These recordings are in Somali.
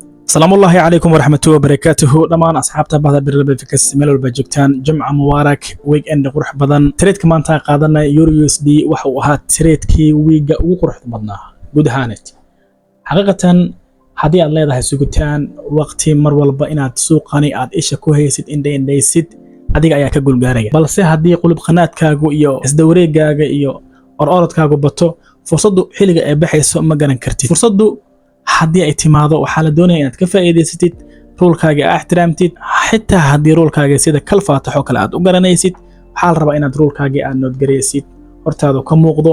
السلام الله عليكم ورحمة الله وبركاته دمان أصحابتا بهذا برنامج فكس ميل والباجوكتان جمعة مبارك ويك إند قرح بدن تريد كمان تا قادنا يورو يو اس دي وحو هات تريد كي ويجا وقرح بدنا جود هانت حقيقة هدي الله ده سوقتان وقتي مر والبا إن تسوقني عاد إيش كويسيد إن دي سيد هدي أيا كقول جارية بل هدي قلوب قنات كاجو إيو إسدوري جاجا إيو أرأرت كاجو بتو فرصدو حلقة بحيث ما جرن كرتي فرصدو haddii ay timaado waxaa la doonayaa inaad ka faa'iidaysatid ruulkaaga ixtiraamtid xitaa haddii ruulkaaga sida kal faataxo kale aad u garanaysid waxaa la rabaa inaad ruulkaaga aad noodgaraysid hortaada ka muuqdo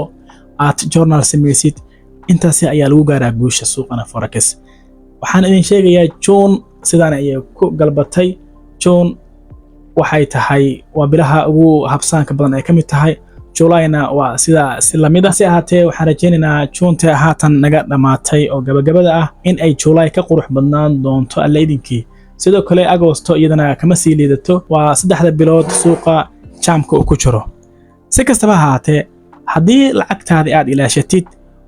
aad journal samaysid intaasi ayaa lagu gaaraa guusha suuqana forex waxaan idin sheegayaa June sidaan ay ku galbatay June waxay tahay waa bilaha ugu habsaanka badan ay kamid tahay Julayna waa sida lamida si ahaatee waxaan rajaynaynaa June haatan naga dhamaatay oo gabagabada ah in ay July ka qurux badnaan doonto alleedinkii sidoo kale Agosto iyadana kama sii liidato waa saddexda bilood suuqa jaamka uu ku jiro si kastaba ahaatee haddii lacagtaada aad ilaashatid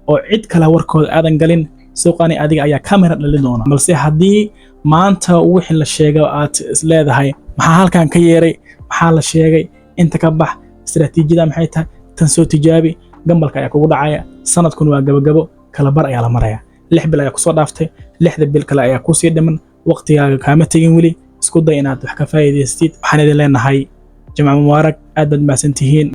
oo cid kale warkooda aadan galin suuqani adiga ayaa kamera dhalin doona balse haddii maanta wixii la sheegay aad isleedahay maxaa halkan ka yeeray maxaa la sheegay inta ka bax استراتيجية محيطها تنسو تجابي قبل كأي كودا عيا سنة تكون واجب كلا بر أي على مريا لحب لا يقصد دافته لحد بالكلا أي كوسي دمن وقت يا كامتين ولي سكوت دينات وحكا فايدة ستيت وحنا دلنا هاي جمع مبارك أدد ما سنتهين